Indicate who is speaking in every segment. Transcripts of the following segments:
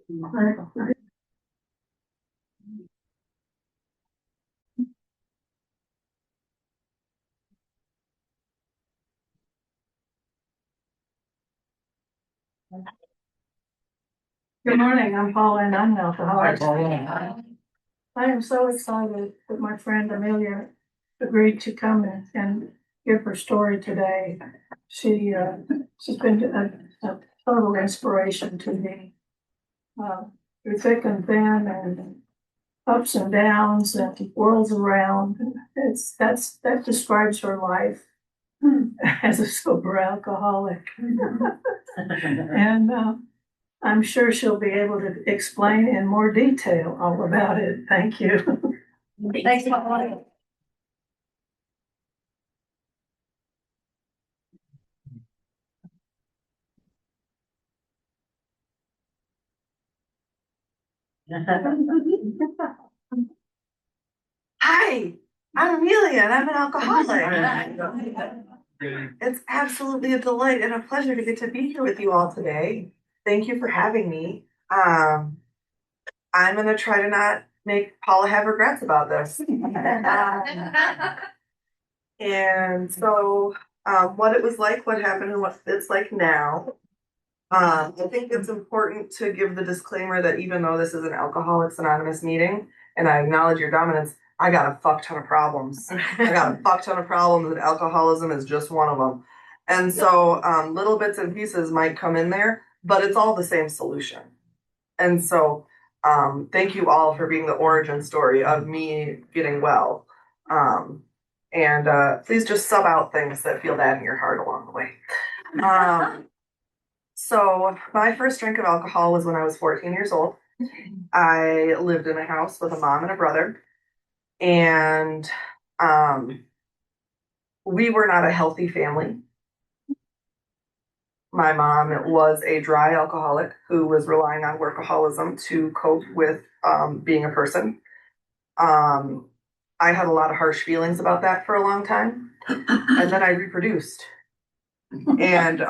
Speaker 1: Good morning, I'm Paula and I'm an alcoholic. I am so excited that my friend Amelia agreed to come and give her story today. She's been a total inspiration to me. Through thick and thin and ups and downs and whirls around. That describes her life as a sober alcoholic. And I'm sure she'll be able to explain in more detail all about it. Thank you.
Speaker 2: Thanks, Paula. Hi, I'm Amelia and I'm an alcoholic. It's absolutely a delight and a pleasure to get to be here with you all today. Thank you for having me. I'm going to try to not make Paula have regrets about this. And so, what it was like, what happened, and what it's like now. I think it's important to give the disclaimer that even though this is an Alcoholics Anonymous meeting, and I acknowledge your dominance, I got a fuck ton of problems. I got a fuck ton of problems, and alcoholism is just one of them. And so, little bits and pieces might come in there, but it's all the same solution. And so, thank you all for being the origin story of me getting well. And please just sub out things that feel bad in your heart along the way. So my first drink of alcohol was when I was 14 years old. I lived in a house with a mom and a brother, and we were not a healthy family. My mom was a dry alcoholic who was relying on workaholism to cope with being a person. I had a lot of harsh feelings about that for a long time, and then I reproduced. And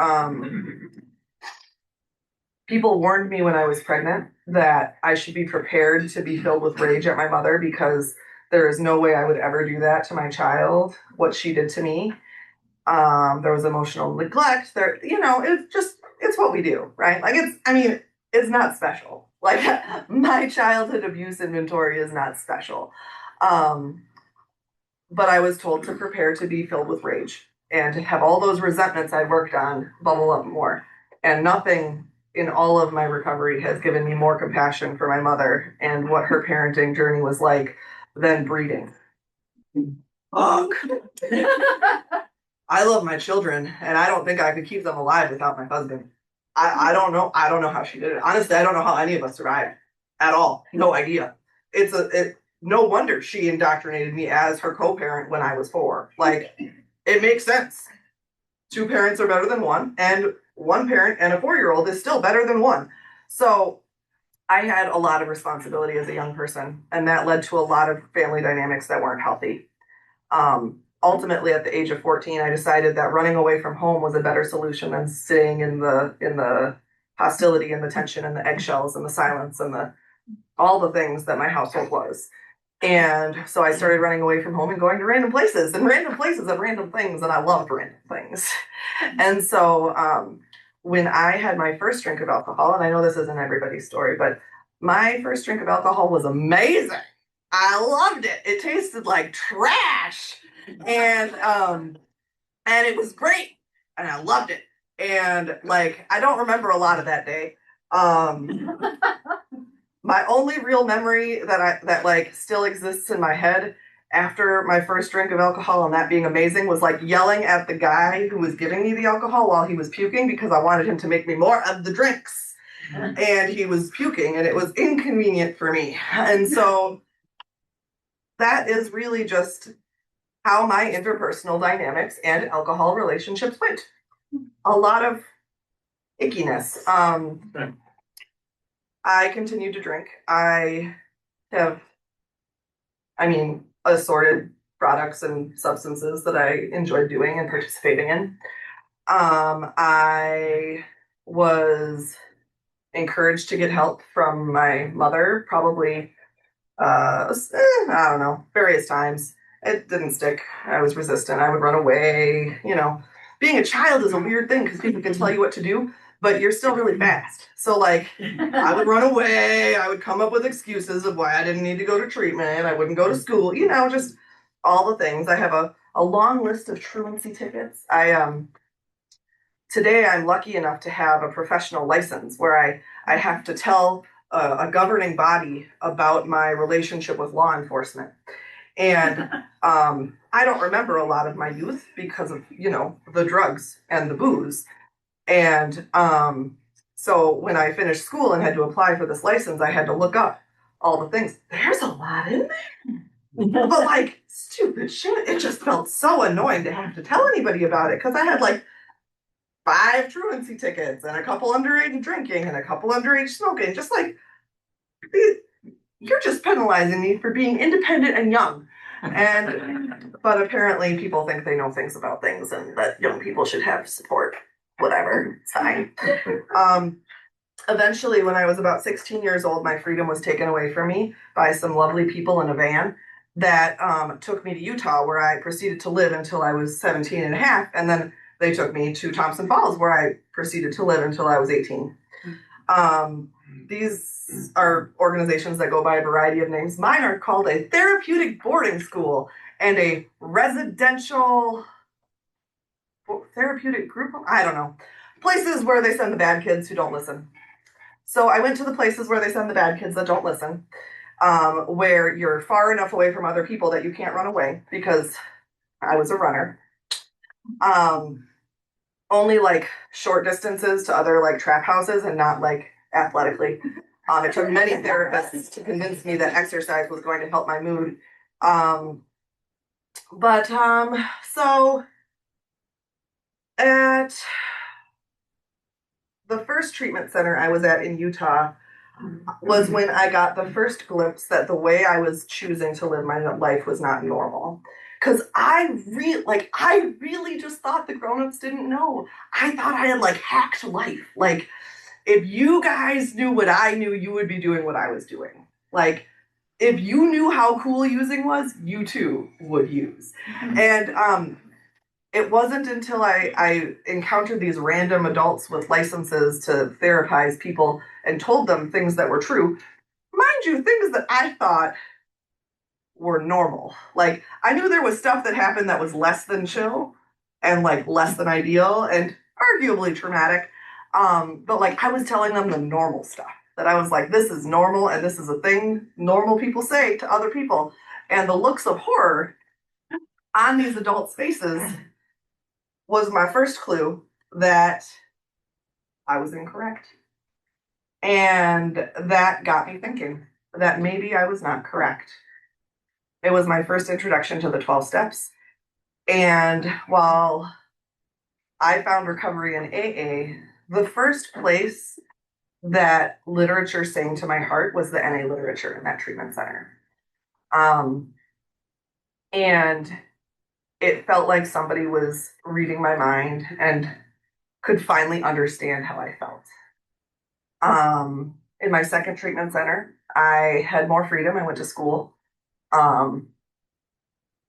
Speaker 2: people warned me when I was pregnant that I should be prepared to be filled with rage at my mother because there is no way I would ever do that to my child, what she did to me. There was emotional neglect. It's what we do, right? Like it's not special. Like my childhood abuse inventory is not special. But I was told to prepare to be filled with rage and to have all those resentments I worked on bubble up more. And nothing in all of my recovery has given me more compassion for my mother and what her parenting journey was like than breeding. Fuck. I love my children, and I don't think I could keep them alive without my husband. I don't know. I don't know how she did it. Honestly, I don't know how any of us survived at all. No idea. No wonder she indoctrinated me as her co-parent when I was 4. Like, it makes sense. 2 parents are better than one, and 1 parent and a 4-year-old is still better than 1. So I had a lot of responsibility as a young person, and that led to a lot of family dynamics that weren't healthy. Ultimately, at the age of 14, I decided that running away from home was a better solution than staying in the hostility and the tension and the eggshells and the silence and all the things that my household was. And so I started running away from home and going to random places and random things, and I loved random things. And so when I had my first drink of alcohol, and I know this isn't everybody's story, but my first drink of alcohol was amazing. I loved it. It tasted like trash. And it was great. And I loved it. And like I don't remember a lot of that day. My only real memory that like still exists in my head after my first drink of alcohol and that being amazing was like yelling at the guy who was giving me the alcohol while he was puking because I wanted him to make me more of the drinks. And he was puking and it was inconvenient for me. And so that is really just how my interpersonal dynamics and alcohol relationships went. A lot of ickiness. I continue to drink. I have, assorted products and substances that I enjoyed doing and participating in. I was encouraged to get help from my mother, probably, I don't know, various times. It didn't stick. I was resistant. I would run away. Being a child is a weird thing because people can tell you what to do, but you're still really fast. So, like, I would run away. I would come up with excuses of why I didn't need to go to treatment. I wouldn't go to school, just all the things. I have a long list of truancy tickets. Today I'm lucky enough to have a professional license where I have to tell a governing body about my relationship with law enforcement. And I don't remember a lot of my youth because of, the drugs and the booze. And so when I finished school and had to apply for this license, I had to look up all the things. There's a lot in there. But like stupid shit, it just felt so annoying to have to tell anybody about it because I had like 5 truancy tickets and a couple underage drinking and a couple underage smoking. Just like, you're just penalizing me for being independent and young. But apparently people think they know things about things and that young people should have support. Whatever, it's fine. Eventually, when I was about 16 years old, my freedom was taken away from me by some lovely people in a van that took me to Utah, where I proceeded to live until I was 17 and a half. And then they took me to Thompson Falls, where I proceeded to live until I was 18. These are organizations that go by a variety of names. Mine are called a therapeutic boarding school and a residential therapeutic group. I don't know. Places where they send the bad kids who don't listen. So I went to the places where they send the bad kids that don't listen, where you're far enough away from other people that you can't run away because I was a runner. Only like short distances to other like trap houses and not like athletically. It took many therapists to convince me that exercise was going to help my mood. So at the first treatment center I was at in Utah was when I got the first glimpse that the way I was choosing to live my life was not normal. Because I really just thought the grown-ups didn't know. I thought I had like hacked life. Like, if you guys knew what I knew, you would be doing what I was doing. Like, if you knew how cool using was, you too would use. And it wasn't until I encountered these random adults with licenses to therapize people and told them things that were true. Mind you, things that I thought were normal. Like, I knew there was stuff that happened that was less than chill and like less than ideal and arguably traumatic. But like I was telling them the normal stuff that I was like, this is normal and this is a thing normal people say to other people. And the looks of horror on these adults' faces was my first clue that I was incorrect. And that got me thinking that maybe I was not correct. It was my first introduction to the 12 steps. And while I found recovery in AA, the first place that literature sang to my heart was the NA literature in that treatment center. And it felt like somebody was reading my mind and could finally understand how I felt. In my second treatment center, I had more freedom. I went to school. I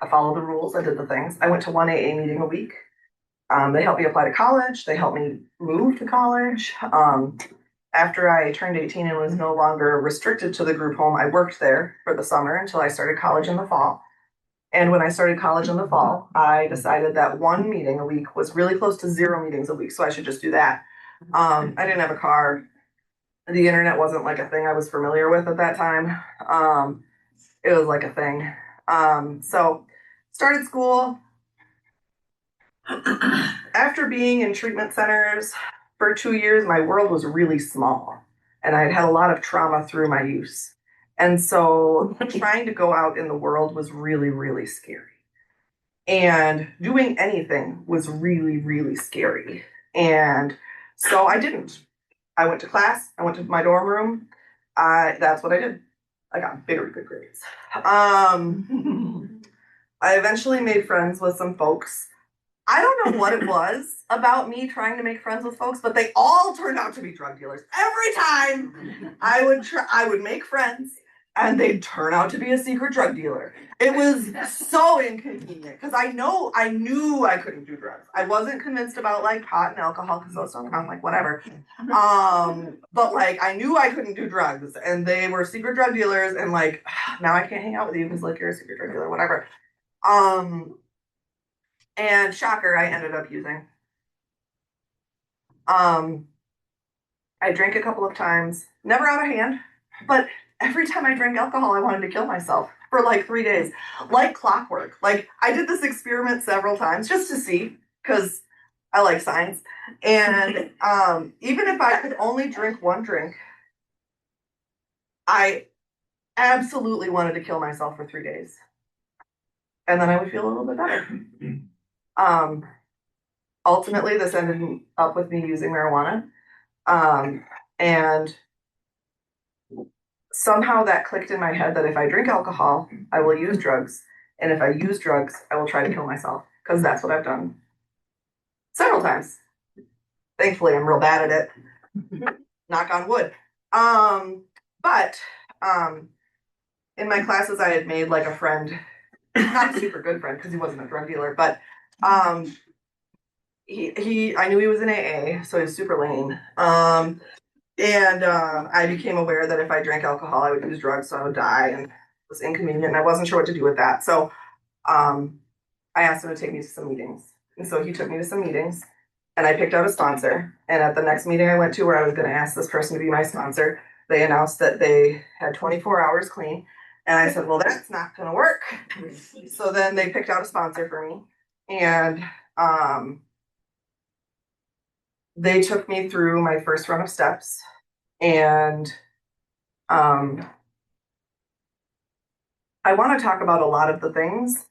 Speaker 2: followed the rules. I did the things. I went to one AA meeting a week. They helped me apply to college. They helped me move to college. After I turned 18 and was no longer restricted to the group home, I worked there for the summer until I started college in the fall. And when I started college in the fall, I decided that one meeting a week was really close to 0 meetings a week, so I should just do that. I didn't have a car. The internet wasn't like a thing I was familiar with at that time. It was like a thing. So started school. After being in treatment centers for 2 years, my world was really small and I'd had a lot of trauma through my use. And so trying to go out in the world was really, really scary. And doing anything was really, really scary. And so I didn't. I went to class, I went to my dorm room. That's what I did. I got very good grades. I eventually made friends with some folks I don't know what it was about me trying to make friends with folks, but they all turned out to be drug dealers. Every time I would make friends and they'd turn out to be a secret drug dealer. It was so inconvenient because I knew I couldn't do drugs. I wasn't convinced about like pot and alcohol because those don't count, like whatever. But like I knew I couldn't do drugs and they were secret drug dealers and like now I can't hang out with you because like you're a secret drug dealer, whatever. And shocker, I ended up using. I drank a couple of times, never out of hand, but every time I drank alcohol, I wanted to kill myself for like 3 days, like clockwork. Like I did this experiment several times just to see, because I like science. And even if I could only drink one drink, I absolutely wanted to kill myself for 3 days. And then I would feel a little bit better. Ultimately, this ended up with me using marijuana. And somehow that clicked in my head that if I drink alcohol, I will use drugs. And if I use drugs, I will try to kill myself because that's what I've done several times. Thankfully, I'm real bad at it. Knock on wood. But in my classes, I had made like a friend, not a super good friend because he wasn't a drug dealer, but I knew he was in AA, so he was super lame. And I became aware that if I drank alcohol, I would use drugs, so I would die, and it was inconvenient, and I wasn't sure what to do with that. So I asked him to take me to some meetings. And so he took me to some meetings, and I picked out a sponsor. And at the next meeting I went to where I was going to ask this person to be my sponsor, they announced that they had 24 hours clean. And I said, well, that's not going to work. So then they picked out a sponsor for me, and they took me through my first run of steps. And I want to talk about a lot of the things,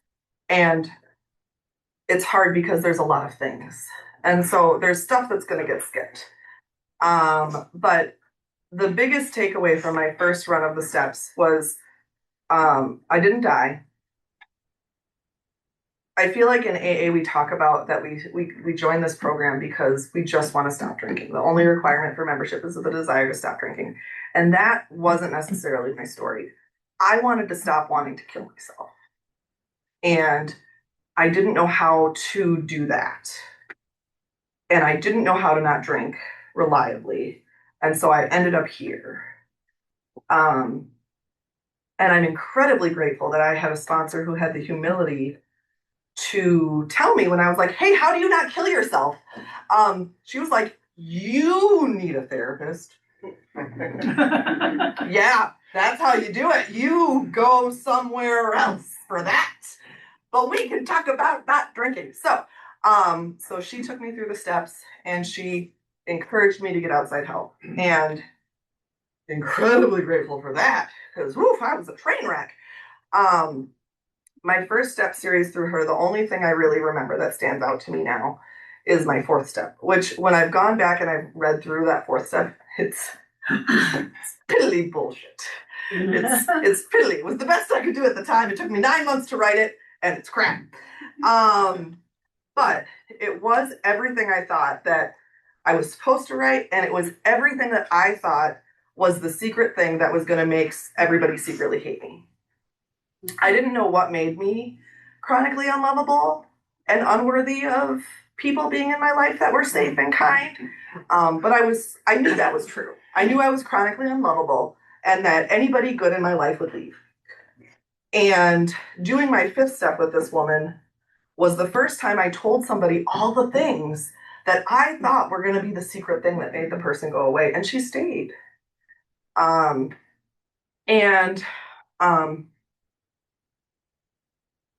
Speaker 2: and it's hard because there's a lot of things. And so there's stuff that's going to get skipped. But the biggest takeaway from my first run of the steps was I didn't die. I feel like in AA we talk about that we join this program because we just want to stop drinking. The only requirement for membership is the desire to stop drinking. And that wasn't necessarily my story. I wanted to stop wanting to kill myself. And I didn't know how to do that. And I didn't know how to not drink reliably. And so I ended up here. And I'm incredibly grateful that I had a sponsor who had the humility to tell me when I was like, hey, how do you not kill yourself? She was like, you need a therapist. Yeah, that's how you do it. You go somewhere else for that. But we can talk about not drinking. So she took me through the steps and she encouraged me to get outside help. And incredibly grateful for that because I was a train wreck. My first step series through her, the only thing I really remember that stands out to me now is my fourth step, which when I've gone back and I've read through that fourth step, it's piddly bullshit. It's piddly. It was the best I could do at the time. It took me 9 months to write it, and it's crap. But it was everything I thought that I was supposed to write, and it was everything that I thought was the secret thing that was going to make everybody secretly hate me. I didn't know what made me chronically unlovable and unworthy of people being in my life that were safe and kind. But I knew that was true. I knew I was chronically unlovable and that anybody good in my life would leave. And doing my fifth step with this woman was the first time I told somebody all the things that I thought were going to be the secret thing that made the person go away. And she stayed.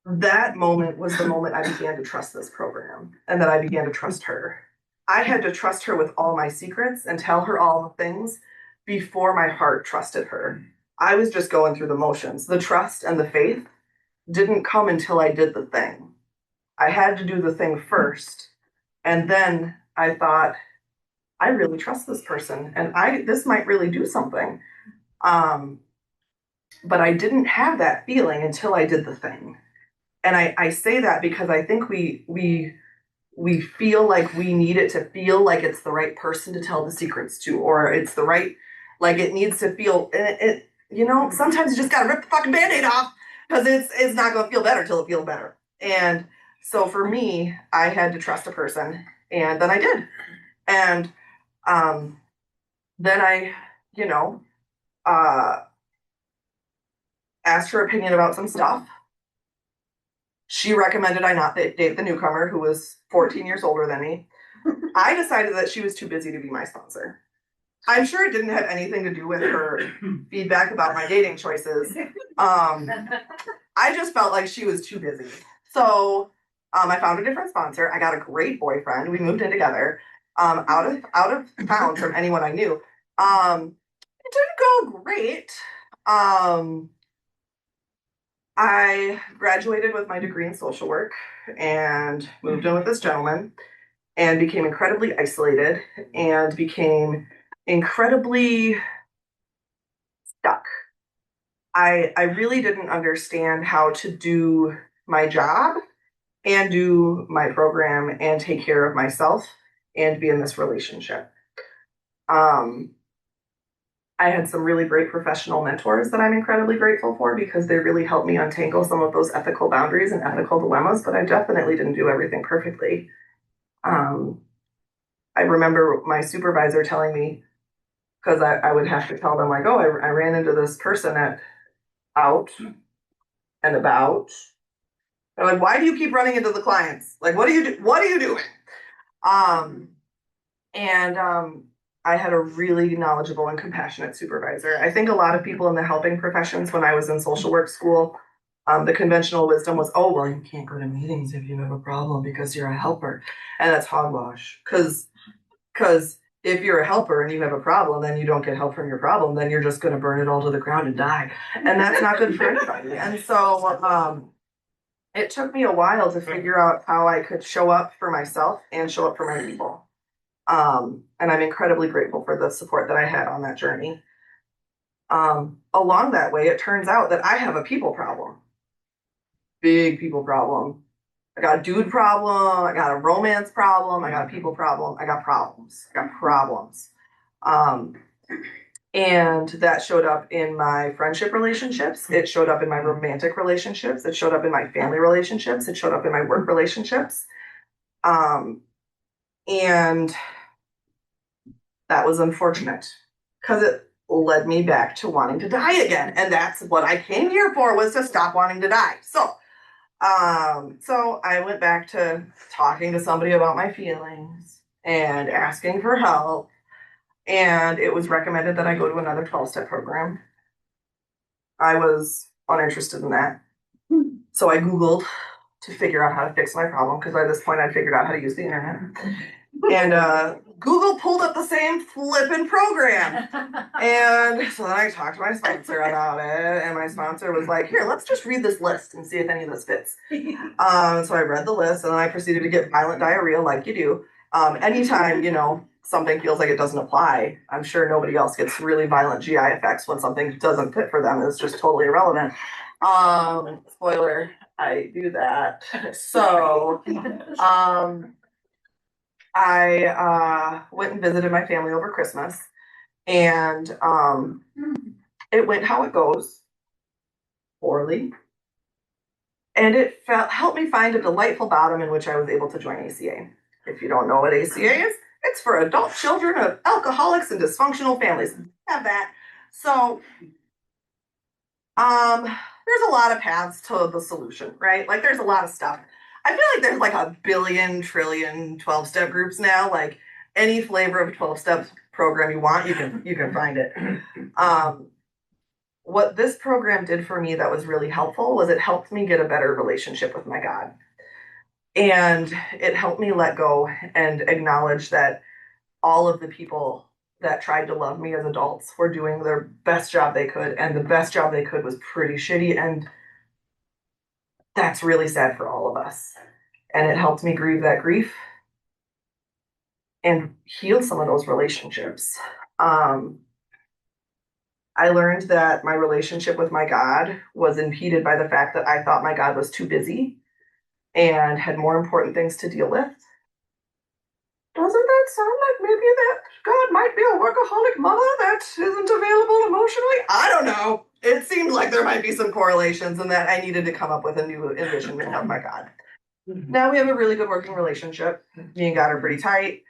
Speaker 2: That moment was the moment I began to trust this program and that I began to trust her. I had to trust her with all my secrets and tell her all the things before my heart trusted her. I was just going through the motions. The trust and the faith didn't come until I did the thing. I had to do the thing first. And then I thought, I really trust this person and this might really do something. But I didn't have that feeling until I did the thing. And I say that because I think we we feel like we need it to feel like it's the right person to tell the secrets to, or it's the right, like it needs to feel, sometimes you just gotta rip the fucking band-aid off because it's not gonna feel better till it feels better. And so for me, I had to trust a person, and then I did. And then I, you know, uh, asked her opinion about some stuff. She recommended I not date the newcomer who was 14 years older than me. I decided that she was too busy to be my sponsor. I'm sure it didn't have anything to do with her feedback about my dating choices. I just felt like she was too busy. So I found a different sponsor. I got a great boyfriend. We moved in together, out of town from anyone I knew. It didn't go great. I graduated with my degree in social work and moved in with this gentleman and became incredibly isolated and became incredibly stuck. I really didn't understand how to do my job and do my program and take care of myself and be in this relationship. Um, I had some really great professional mentors that I'm incredibly grateful for because they really helped me untangle some of those ethical boundaries and ethical dilemmas, but I definitely didn't do everything perfectly. Um, I remember my supervisor telling me, because I would have to tell them, like, oh, I ran into this person at out and about. They're like, why do you keep running into the clients? Like, what do you do? What are you doing? Um, and I had a really knowledgeable and compassionate supervisor. I think a lot of people in the helping professions, when I was in social work school, the conventional wisdom was, oh, well, you can't go to meetings if you have a problem because you're a helper. And that's hogwash. Because if you're a helper and you have a problem, then you don't get help from your problem, then you're just going to burn it all to the ground and die. And that's not good for anybody. And so it took me a while to figure out how I could show up for myself and show up for my people. And I'm incredibly grateful for the support that I had on that journey. Along that way, it turns out that I have a people problem, big people problem. I got a dude problem. I got a romance problem. I got a people problem. I got problems. I got problems. Um, and that showed up in my friendship relationships. It showed up in my romantic relationships. It showed up in my family relationships. It showed up in my work relationships. And that was unfortunate because it led me back to wanting to die again. And that's what I came here for, was to stop wanting to die. So I went back to talking to somebody about my feelings and asking for help. And it was recommended that I go to another 12-step program. I was uninterested in that. So I Googled to figure out how to fix my problem because by this point I figured out how to use the internet. And Google pulled up the same flippin' program. And so then I talked to my sponsor about it, and my sponsor was like, here, let's just read this list and see if any of this fits. So I read the list, and then I proceeded to get violent diarrhea like you do. Anytime, something feels like it doesn't apply, I'm sure nobody else gets really violent GI effects when something doesn't fit for them. It's just totally irrelevant. Spoiler, I do that. So, I went and visited my family over Christmas, and it went how it goes, poorly. And it helped me find a delightful bottom in which I was able to join ACA. If you don't know what ACA is, it's for adult children of alcoholics and dysfunctional families. Have that. So there's a lot of paths to the solution, right? Like there's a lot of stuff. I feel like there's like a billion trillion 12-step groups now. Like any flavor of 12-step program you want, you can find it. What this program did for me that was really helpful was it helped me get a better relationship with my God. And it helped me let go and acknowledge that all of the people that tried to love me as adults were doing their best job they could, and the best job they could was pretty shitty, and that's really sad for all of us. And it helped me grieve that grief and heal some of those relationships. I learned that my relationship with my God was impeded by the fact that I thought my God was too busy and had more important things to deal with. doesn't that sound like maybe that God might be a workaholic mother that isn't available emotionally? I don't know. It seemed like there might be some correlations and that I needed to come up with a new envisionment of my God. Now we have a really good working relationship. Me and God are pretty tight.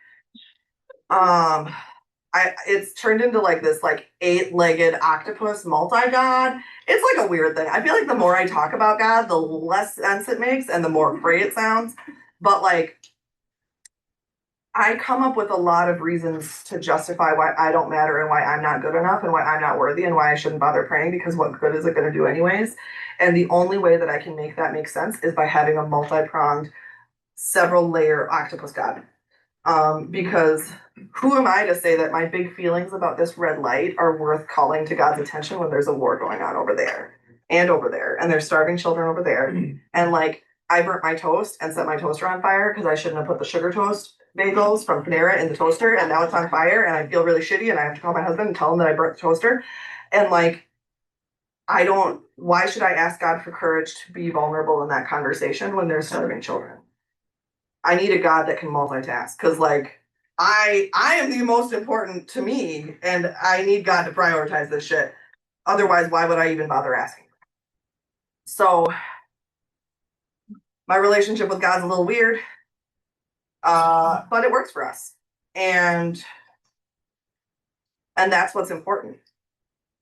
Speaker 2: It's turned into like this like 8-legged octopus multi-god. It's like a weird thing. I feel like the more I talk about God, the less sense it makes and the more free it sounds. But like I come up with a lot of reasons to justify why I don't matter and why I'm not good enough and why I'm not worthy and why I shouldn't bother praying because what good is it going to do anyways? And the only way that I can make that make sense is by having a multi-pronged, several layer octopus god. Because who am I to say that my big feelings about this red light are worth calling to God's attention when there's a war going on over there and there's starving children over there. And like, I burnt my toast and set my toaster on fire because I shouldn't have put the sugar toast bagels from Panera in the toaster and now it's on fire and I feel really shitty and I have to call my husband and tell him that I burnt the toaster. And like, why should I ask God for courage to be vulnerable in that conversation when there's starving children? I need a God that can multitask because like I am the most important to me and I need God to prioritize this shit. Otherwise, why would I even bother asking? So my relationship with God's a little weird. But it works for us. And that's what's important.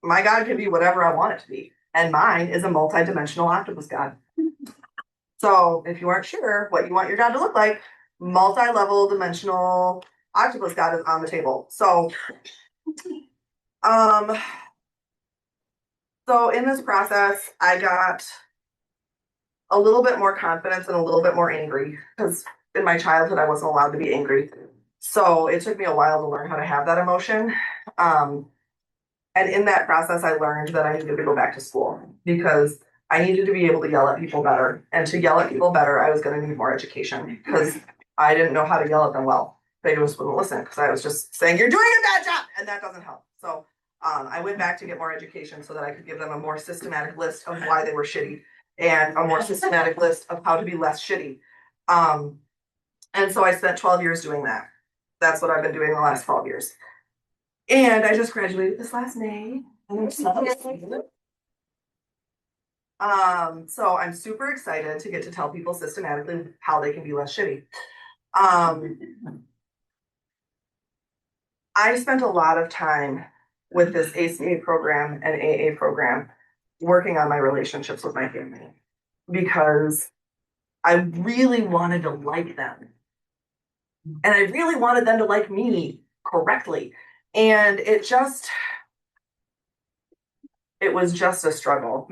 Speaker 2: My God can be whatever I want it to be. And mine is a multi-dimensional octopus God. So if you aren't sure what you want your God to look like, multi-level dimensional octopus God is on the table. So in this process, I got a little bit more confidence and a little bit more angry because in my childhood, I wasn't allowed to be angry. So it took me a while to learn how to have that emotion. And in that process, I learned that I needed to go back to school because I needed to be able to yell at people better. And to yell at people better, I was going to need more education because I didn't know how to yell at them well. They just wouldn't listen because I was just saying, you're doing a bad job. And that doesn't help. So I went back to get more education so that I could give them a more systematic list of why they were shitty and a more systematic list of how to be less shitty. And so I spent 12 years doing that. That's what I've been doing the last 12 years. And I just graduated this last May. So I'm super excited to get to tell people systematically how they can be less shitty. I spent a lot of time with this ACA program and AA program working on my relationships with my family because I really wanted to like them. And I really wanted them to like me correctly. And it was just a struggle.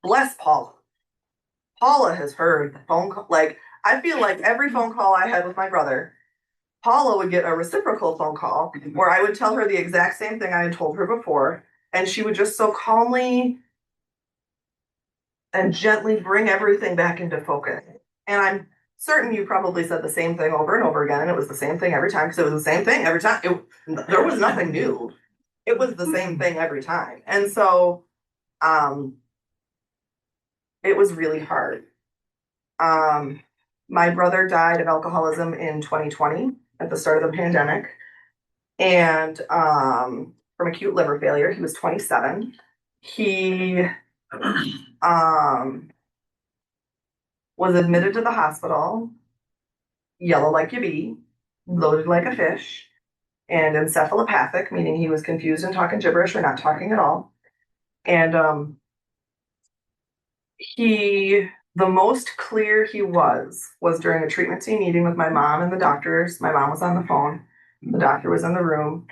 Speaker 2: Bless Paula. Paula has heard the phone call. Like, I feel like every phone call I had with my brother, Paula would get a reciprocal phone call where I would tell her the exact same thing I had told her before. And she would just so calmly and gently bring everything back into focus. And I'm certain you probably said the same thing over and over again. And it was the same thing every time because it was the same thing every time. There was nothing new. It was the same thing every time. And so, it was really hard. My brother died of alcoholism in 2020 at the start of the pandemic. And from acute liver failure, he was 27. He was admitted to the hospital, yellow like you be, bloated like a fish, and encephalopathic, meaning he was confused and talking gibberish or not talking at all. And the most clear he was during a treatment team meeting with my mom and the doctors. My mom was on the phone. The doctor was in the room.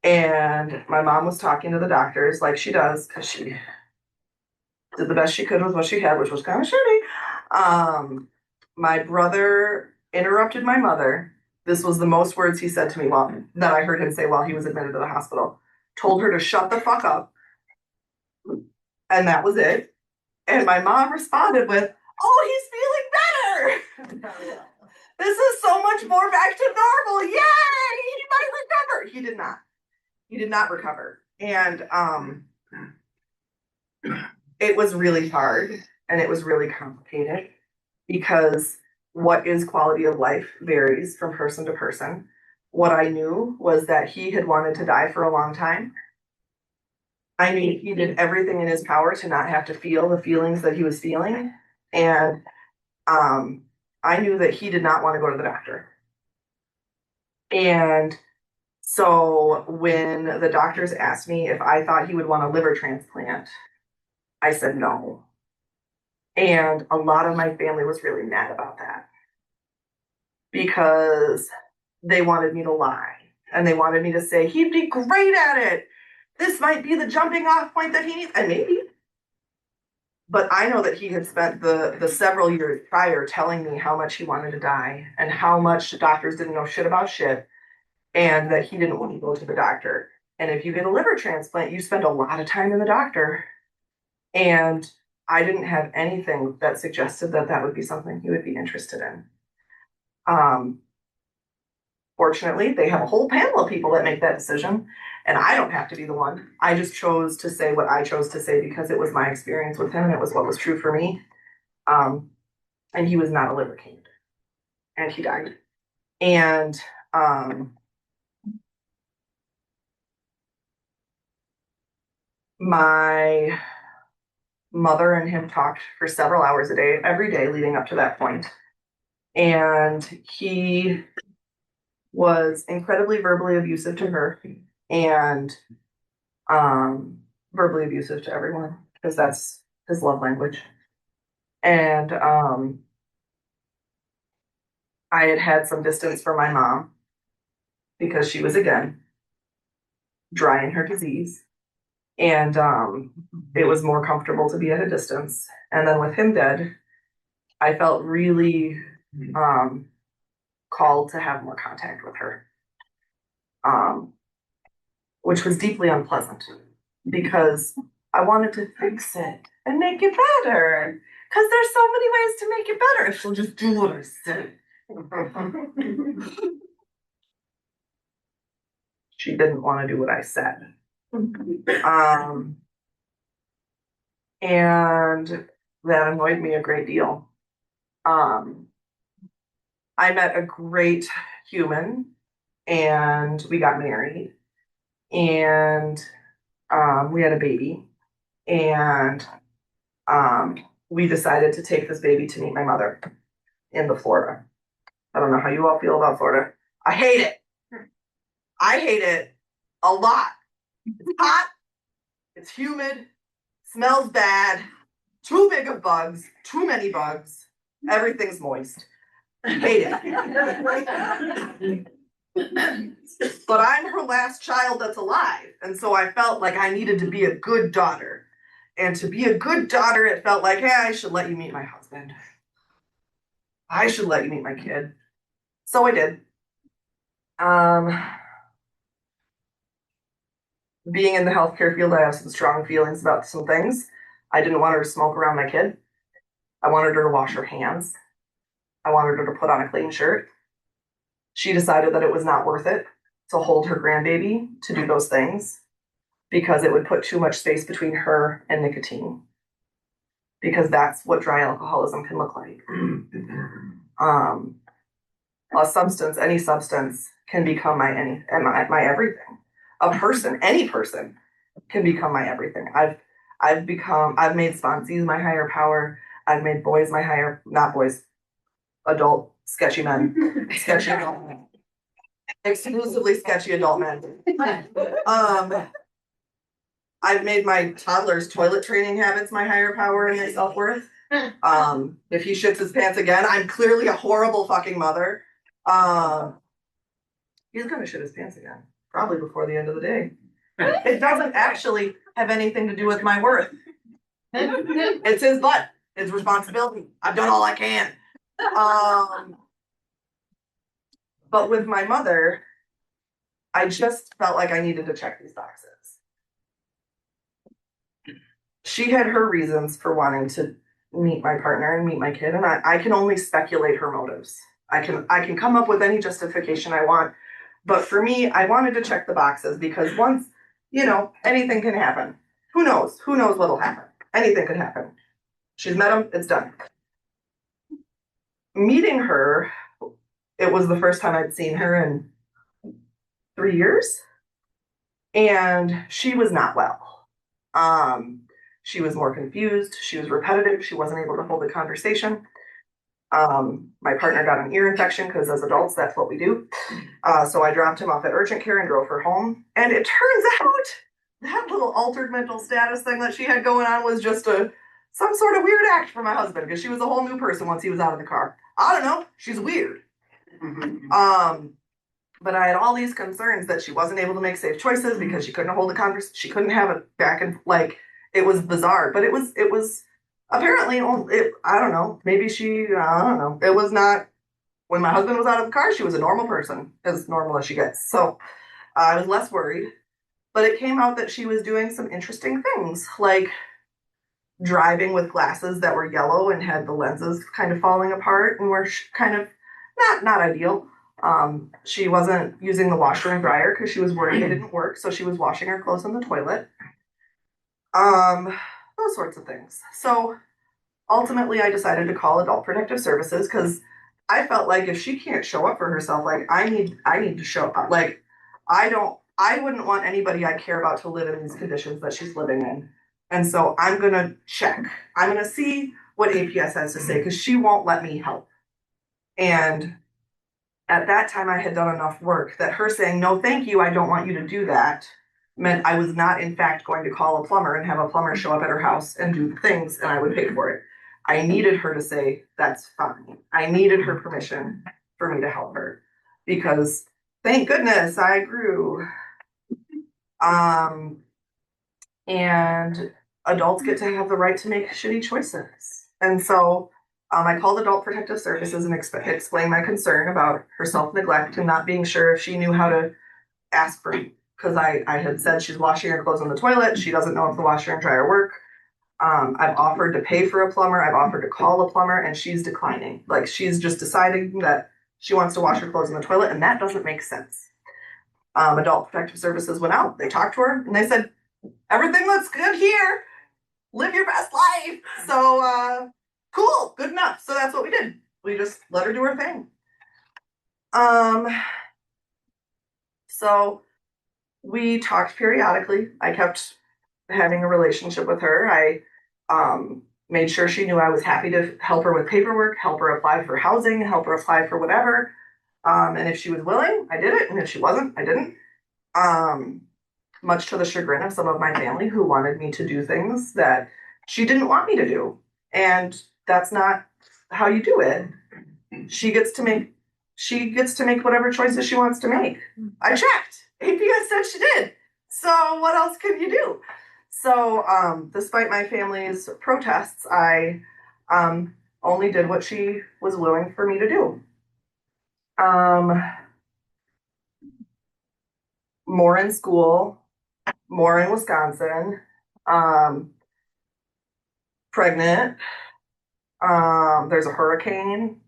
Speaker 2: And my mom was talking to the doctors like she does because she did the best she could with what she had, which was kind of shitty. My brother interrupted my mother. This was the most words he said to me that I heard him say while he was admitted to the hospital. Told her to shut the fuck up. And that was it. And my mom responded with, oh, he's feeling better. This is so much more back to normal. Yay! He might recover. He did not. He did not recover. And it was really hard and it was really complicated because what is quality of life varies from person to person. What I knew was that he had wanted to die for a long time. I knew he did everything in his power to not have to feel the feelings that he was feeling. And I knew that he did not want to go to the doctor. And so when the doctors asked me if I thought he would want a liver transplant, I said no. And a lot of my family was really mad about that because they wanted me to lie and they wanted me to say, he'd be great at it. This might be the jumping off point that he needs. And maybe. But I know that he had spent the several years prior telling me how much he wanted to die and how much the doctors didn't know shit about shit and that he didn't want to go to the doctor. And if you get a liver transplant, you spend a lot of time in the doctor. And I didn't have anything that suggested that that would be something he would be interested in. Fortunately, they have a whole panel of people that make that decision, and I don't have to be the one. I just chose to say what I chose to say because it was my experience with him and it was what was true for me. And he was not a liver candidate, and he died. And my mother and him talked for several hours a day, every day leading up to that point. And he was incredibly verbally abusive to her and verbally abusive to everyone because that's his love language. And I had some distance from my mom because she was again dry in her disease. And it was more comfortable to be at a distance. And then with him dead, I felt really called to have more contact with her, which was deeply unpleasant because I wanted to fix it and make it better. Because there's so many ways to make it better if she'll just do what I said. She didn't want to do what I said. And that annoyed me a great deal. I met a great human and we got married and we had a baby and we decided to take this baby to meet my mother in the Florida. I don't know how you all feel about Florida. I hate it. I hate it a lot. It's hot. It's humid. Smells bad. Too big of bugs. Too many bugs. Everything's moist. I hate it. But I'm her last child that's alive. And so I felt like I needed to be a good daughter. And to be a good daughter, it felt like, hey, I should let you meet my husband. I should let you meet my kid. So I did. Being in the healthcare field, I have some strong feelings about some things. I didn't want her to smoke around my kid. I wanted her to wash her hands. I wanted her to put on a clean shirt. She decided that it was not worth it to hold her grandbaby to do those things because it would put too much space between her and nicotine. Because that's what dry alcoholism can look like. A substance, any substance, can become my everything. A person, any person, can become my everything. I've made sponsees my higher power. I've made boys my higher, not boys, adult sketchy men, sketchy adult men, exclusively sketchy adult men. I've made my toddler's toilet training habits my higher power and my self-worth. If he shits his pants again, I'm clearly a horrible fucking mother. He's gonna shit his pants again, probably before the end of the day. It doesn't actually have anything to do with my worth. It's his butt, his responsibility. I've done all I can. But with my mother, I just felt like I needed to check these boxes. She had her reasons for wanting to meet my partner and meet my kid, and I can only speculate her motives. I can come up with any justification I want, but for me, I wanted to check the boxes because once, anything can happen. Who knows? Who knows what'll happen? Anything could happen. She's met him, it's done. Meeting her, it was the first time I'd seen her in 3 years, and she was not well. She was more confused. She was repetitive. She wasn't able to hold a conversation. My partner got an ear infection because as adults, that's what we do. So I dropped him off at urgent care and drove her home. And it turns out that little altered mental status thing that she had going on was just some sort of weird act for my husband because she was a whole new person once he was out of the car. I don't know. She's weird. But I had all these concerns that she wasn't able to make safe choices because she couldn't hold a conversation. She couldn't have it back and like it was bizarre. But it was apparently I don't know. Maybe I don't know. It was not when my husband was out of the car. She was a normal person, as normal as she gets. So I was less worried. But it came out that she was doing some interesting things, like driving with glasses that were yellow and had the lenses kind of falling apart and were kind of not ideal. She wasn't using the washer and dryer because she was worried it didn't work, so she was washing her clothes in the toilet. Those sorts of things. So ultimately, I decided to call Adult Protective Services because I felt like if she can't show up for herself, like I need to show up. Like I wouldn't want anybody I care about to live in these conditions that she's living in. And so I'm gonna check. I'm gonna see what APS has to say because she won't let me help. And at that time, I had done enough work that her saying, no, thank you, I don't want you to do that, meant I was not, in fact, going to call a plumber and have a plumber show up at her house and do the things, and I would pay for it. I needed her to say, that's fine. I needed her permission for me to help her because thank goodness I grew. And adults get to have the right to make shitty choices. And so I called Adult Protective Services and explained my concern about her self-neglect and not being sure if she knew how to ask for, because I had said she's washing her clothes in the toilet. She doesn't know if the washer and dryer work. I've offered to pay for a plumber. I've offered to call a plumber, and she's declining. Like she's just deciding that she wants to wash her clothes in the toilet, and that doesn't make sense. Adult Protective Services went out. They talked to her, and they said, everything looks good here. Live your best life. So, cool, good enough. So that's what we did. We just let her do her thing. So we talked periodically. I kept having a relationship with her. I made sure she knew I was happy to help her with paperwork, help her apply for housing, help her apply for whatever. And if she was willing, I did it. And if she wasn't, I didn't. Much to the chagrin of some of my family who wanted me to do things that she didn't want me to do. And that's not how you do it. She gets to make whatever choices she wants to make. I checked. APS said she did. So what else can you do? So despite my family's protests, I only did what she was willing for me to do. More in school, more in Wisconsin, pregnant. There's a hurricane.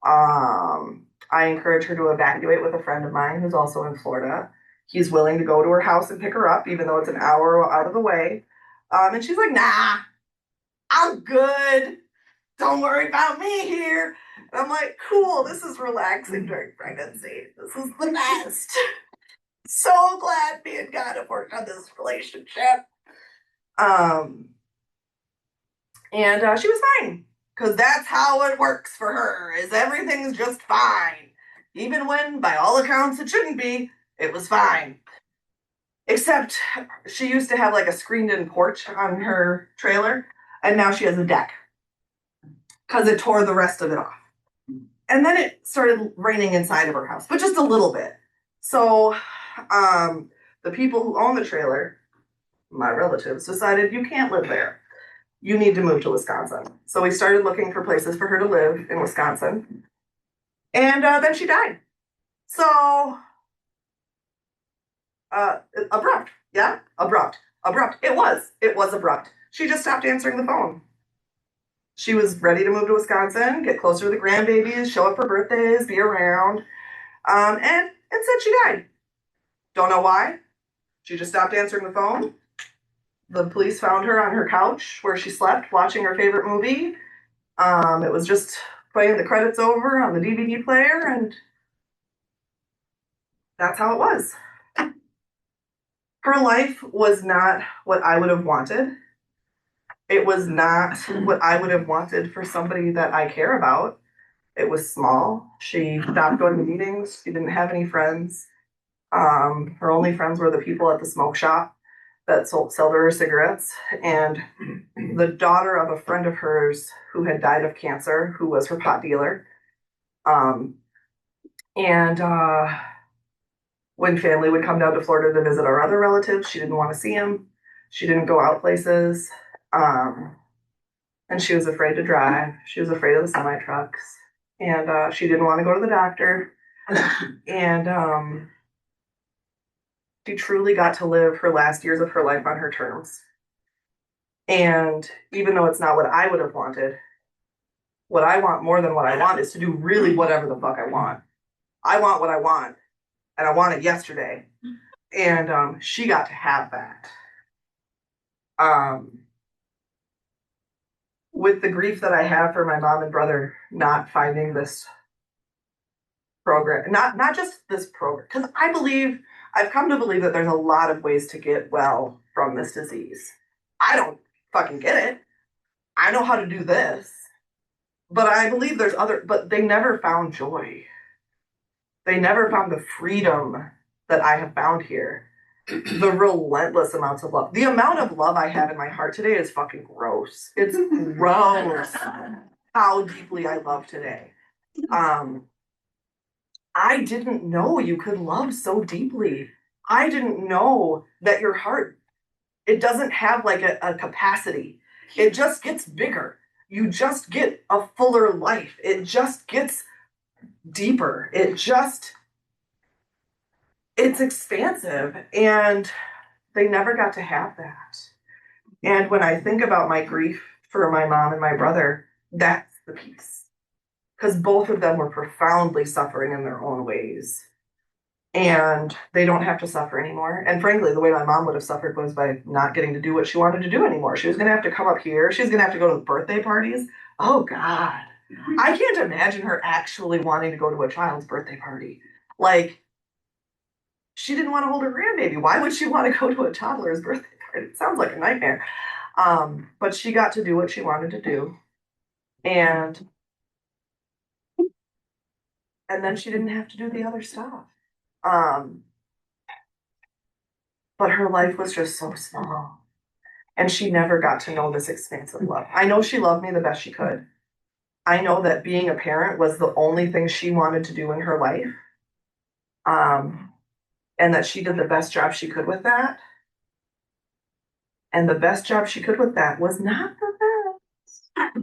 Speaker 2: I encourage her to evacuate with a friend of mine who's also in Florida. He's willing to go to her house and pick her up, even though it's an hour out of the way. And she's like, nah, I'm good. Don't worry about me here. And I'm like, cool, this is relaxing during pregnancy. This is the best. So glad me and God have worked on this relationship. And she was fine. Because that's how it works for her, is everything's just fine. Even when, by all accounts, it shouldn't be, it was fine. Except she used to have like a screened-in porch on her trailer, and now she has a deck. Because it tore the rest of it off. And then it started raining inside of her house, but just a little bit. So the people who own the trailer, my relatives, decided you can't live there. You need to move to Wisconsin. So we started looking for places for her to live in Wisconsin. And then she died. So, abrupt. Yeah, abrupt. Abrupt. It was abrupt. She just stopped answering the phone. She was ready to move to Wisconsin, get closer to the grandbabies, show up for birthdays, be around, and said she died. Don't know why. She just stopped answering the phone. The police found her on her couch where she slept, watching her favorite movie. It was just playing the credits over on the DVD player, and that's how it was. Her life was not what I would have wanted. It was not what I would have wanted for somebody that I care about. It was small. She stopped going to meetings. She didn't have any friends. Her only friends were the people at the smoke shop that sold her cigarettes, and the daughter of a friend of hers who had died of cancer, who was her pot dealer. Um, and when family would come down to Florida to visit our other relatives, she didn't want to see them. She didn't go out places. And she was afraid to drive. She was afraid of the semi trucks. And she didn't want to go to the doctor. And she truly got to live her last years of her life on her terms. And even though it's not what I would have wanted, what I want more than what I want is to do really whatever the fuck I want. I want what I want, and I want it yesterday. And she got to have that. With the grief that I have for my mom and brother not finding this program, not just this program, because I've come to believe that there's a lot of ways to get well from this disease. I don't fucking get it. I know how to do this, but I believe there's other, but they never found joy. They never found the freedom that I have found here. The relentless amounts of love. The amount of love I have in my heart today is fucking gross. It's gross how deeply I love today. I didn't know you could love so deeply. I didn't know that your heart, it doesn't have like a capacity. It just gets bigger. You just get a fuller life. It just gets deeper. It's expansive. And they never got to have that. And when I think about my grief for my mom and my brother, that's the piece. Because both of them were profoundly suffering in their own ways. And they don't have to suffer anymore. And frankly, the way my mom would have suffered was by not getting to do what she wanted to do anymore. She was going to have to come up here. She was going to have to go to the birthday parties. Oh, God. I can't imagine her actually wanting to go to a child's birthday party. Like, she didn't want to hold her grandbaby. Why would she want to go to a toddler's birthday party? It sounds like a nightmare. But she got to do what she wanted to do. And then she didn't have to do the other stuff. But her life was just so small. And she never got to know this expansive love. I know she loved me the best she could. I know that being a parent was the only thing she wanted to do in her life. And that she did the best job she could with that. And the best job she could with that was not the best.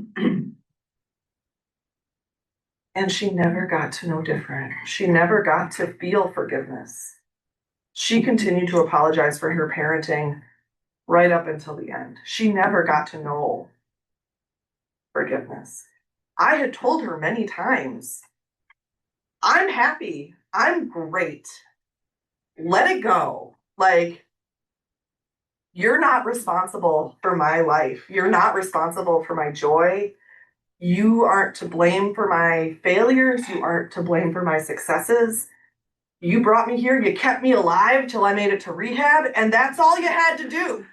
Speaker 2: And she never got to know different. She never got to feel forgiveness. She continued to apologize for her parenting right up until the end. She never got to know forgiveness. I had told her many times, I'm happy. I'm great. Let it go. Like, you're not responsible for my life. You're not responsible for my joy. You aren't to blame for my failures. You aren't to blame for my successes. You brought me here. You kept me alive till I made it to rehab, and that's all you had to do.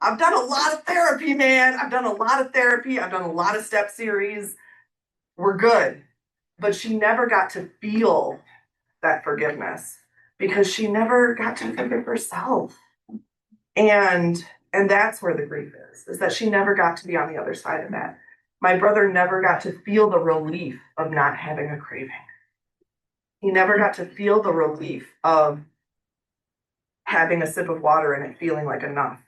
Speaker 2: I've done a lot of therapy, man. I've done a lot of therapy. I've done a lot of step series. We're good. But she never got to feel that forgiveness because she never got to forgive herself. And that's where the grief is that she never got to be on the other side of that. My brother never got to feel the relief of not having a craving. He never got to feel the relief of having a sip of water and it feeling like enough.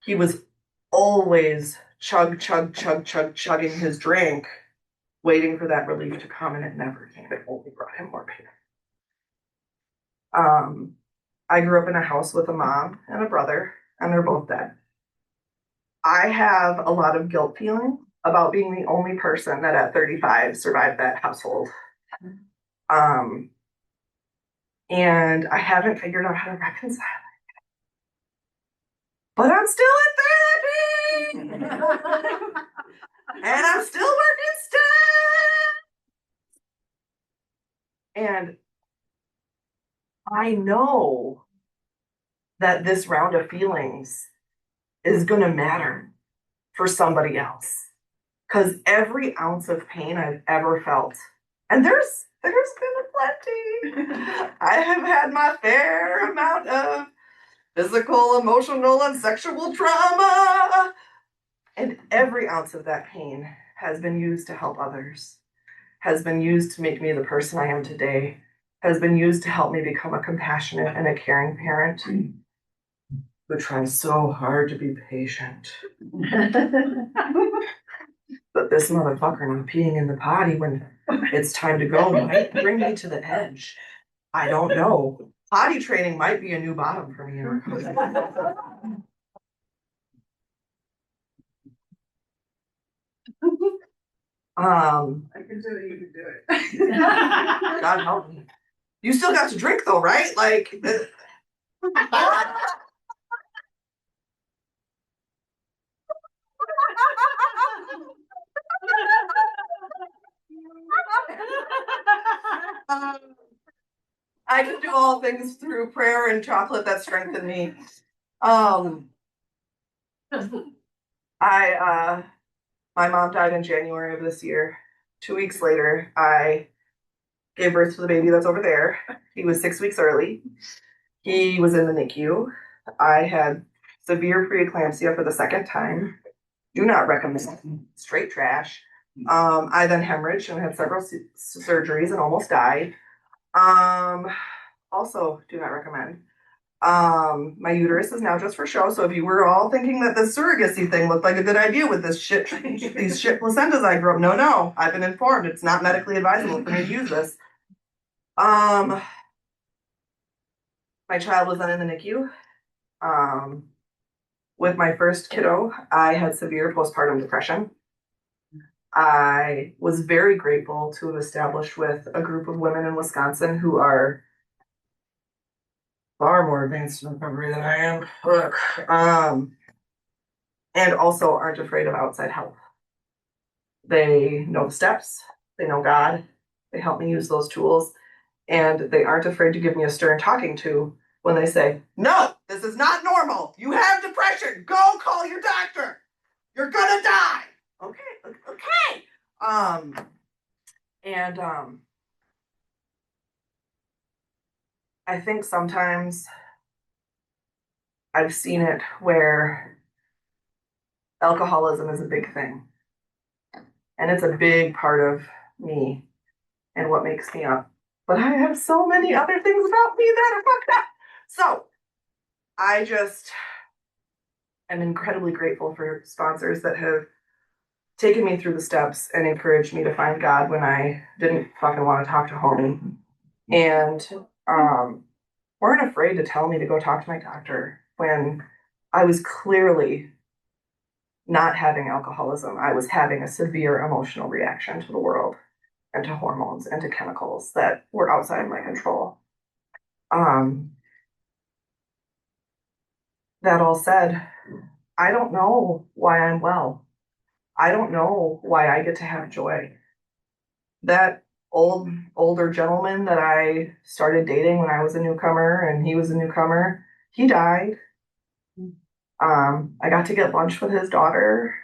Speaker 2: He was always chugging his drink, waiting for that relief to come, and it never came. It only brought him more pain. I grew up in a house with a mom and a brother, and they're both dead. I have a lot of guilt feeling about being the only person that at 35 survived that household. And I haven't figured out how to reconcile it. But I'm still in therapy! And I'm still working still! And I know that this round of feelings is going to matter for somebody else. Because every ounce of pain I've ever felt, and there's been plenty. I have had my fair amount of physical, emotional, and sexual trauma. And every ounce of that pain has been used to help others, has been used to make me the person I am today, has been used to help me become a compassionate and a caring parent who tries so hard to be patient. But this motherfucker not peeing in the potty when it's time to go might bring me to the edge. I don't know. Potty training might be a new bottom for me. I can do it. You can do it. God help me. You still got to drink though, right? Like. I can do all things through prayer and chocolate that strengthen me. I my mom died in January of this year. 2 weeks later, I gave birth to the baby that's over there. He was 6 weeks early. He was in the NICU. I had severe preeclampsia for the second time. Do not recommend. Straight trash. I then hemorrhaged and had several surgeries and almost died. Also do not recommend. My uterus is now just for show. So if you were all thinking that this surrogacy thing looked like a good idea with this shit, these shit placentas I grew up, no, I've been informed. It's not medically advisable for me to use this. My child was then in the NICU. With my first kiddo, I had severe postpartum depression. I was very grateful to have established with a group of women in Wisconsin who are far more advanced in recovery than I am. And also aren't afraid of outside help. They know the steps, they know God, they help me use those tools, and they aren't afraid to give me a stern talking to when they say, no, this is not normal. You have depression. Go call your doctor. You're gonna die. Okay. And I think sometimes I've seen it where alcoholism is a big thing. And it's a big part of me and what makes me up. But I have so many other things about me that are fucked up. So I just am incredibly grateful for sponsors that have taken me through the steps and encouraged me to find God when I didn't fucking want to talk to homie. And weren't afraid to tell me to go talk to my doctor when I was clearly not having alcoholism. I was having a severe emotional reaction to the world and to hormones and to chemicals that were outside of my control. That all said, I don't know why I'm well. I don't know why I get to have joy. That older gentleman that I started dating when I was a newcomer and he was a newcomer, he died. I got to get lunch with his daughter.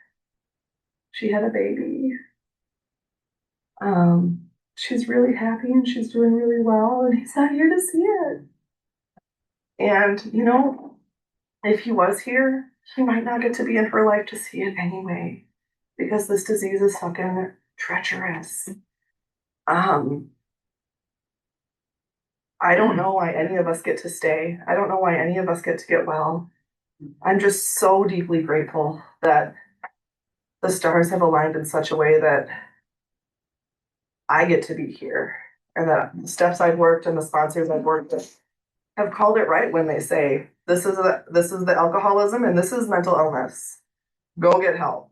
Speaker 2: She had a baby. She's really happy and she's doing really well, and he's not here to see it. And if he was here, he might not get to be in her life to see it anyway, because this disease is fucking treacherous. I don't know why any of us get to stay. I don't know why any of us get to get well. I'm just so deeply grateful that the stars have aligned in such a way that I get to be here, and that the steps I've worked and the sponsors I've worked with have called it right when they say this is the alcoholism and this is mental illness. Go get help.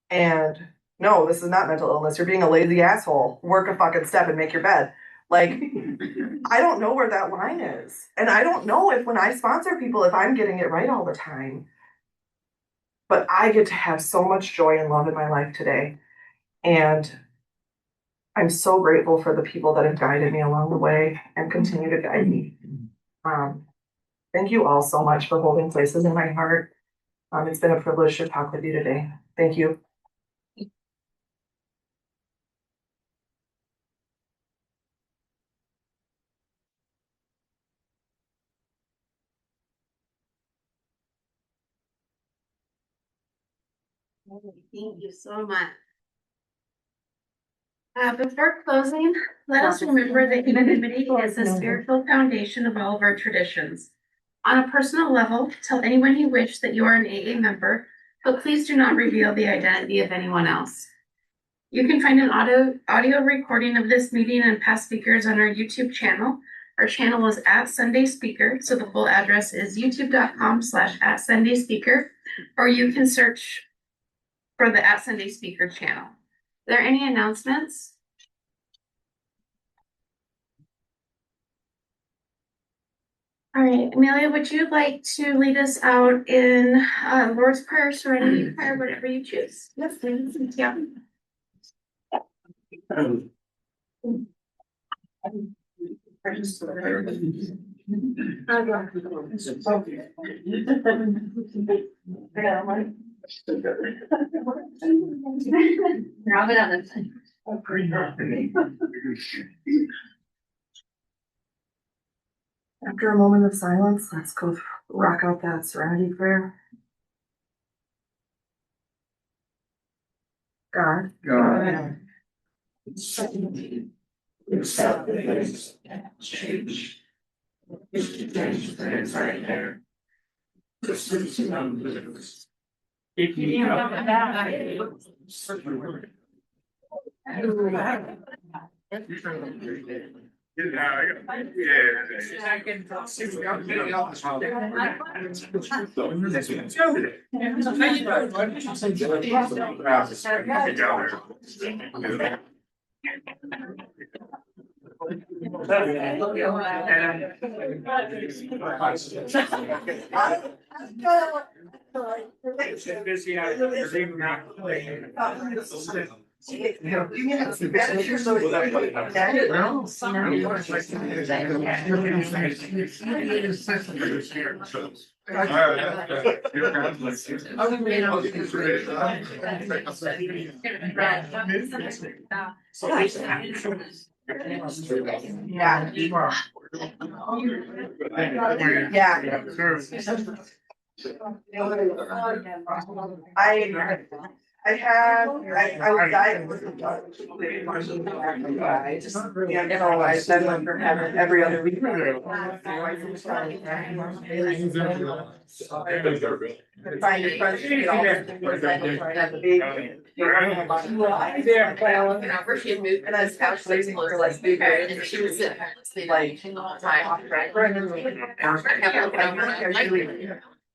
Speaker 2: And no, this is not mental illness. You're being a lazy asshole. Work a fucking step and make your bed. Like, I don't know where that line is. And I don't know if when I sponsor people, if I'm getting it right all the time. But I get to have so much joy and love in my life today. And I'm so grateful for the people that have guided me along the way and continue to guide me. Thank you all so much for holding places in my heart. It's been a privilege to talk with you today. Thank you.
Speaker 3: Thank you so much. Before closing, let us remember that unanimity is the spiritual foundation of all of our traditions. On a personal level, tell anyone you wish that you are an AA member, but please do not reveal the identity of anyone else. You can find an audio recording of this meeting and past speakers on our YouTube channel. Our channel is @SundaySpeaker, so the full address is youtube.com/@SundaySpeaker, or you can search for the @SundaySpeaker channel. Are there any announcements? All right, Amelia, would you like to lead us out in Lord's Prayer, Serenity Prayer, whatever you choose? Yes, please. Yeah.
Speaker 2: After a moment of silence, let's go rock out that serenity prayer. God. I was diagnosed with I just, I've been for heaven every other week. Find your friends to get all the baby. And I was couch sleeping for like big and she was like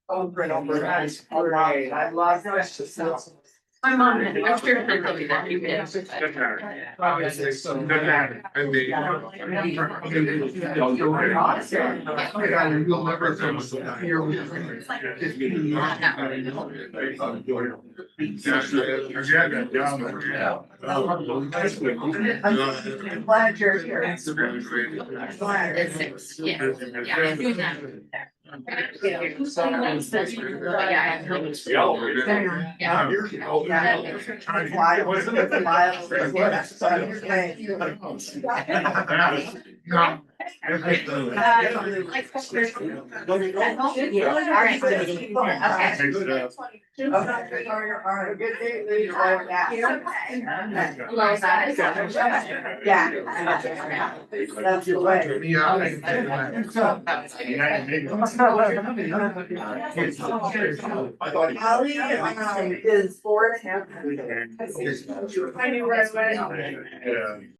Speaker 2: over and over. I love this.
Speaker 3: My mom, I'm sure she'll tell me that you did.
Speaker 2: I'm glad you're here.
Speaker 3: It's 6, yeah.
Speaker 2: That's the way. Holly is 4.5. I knew right away.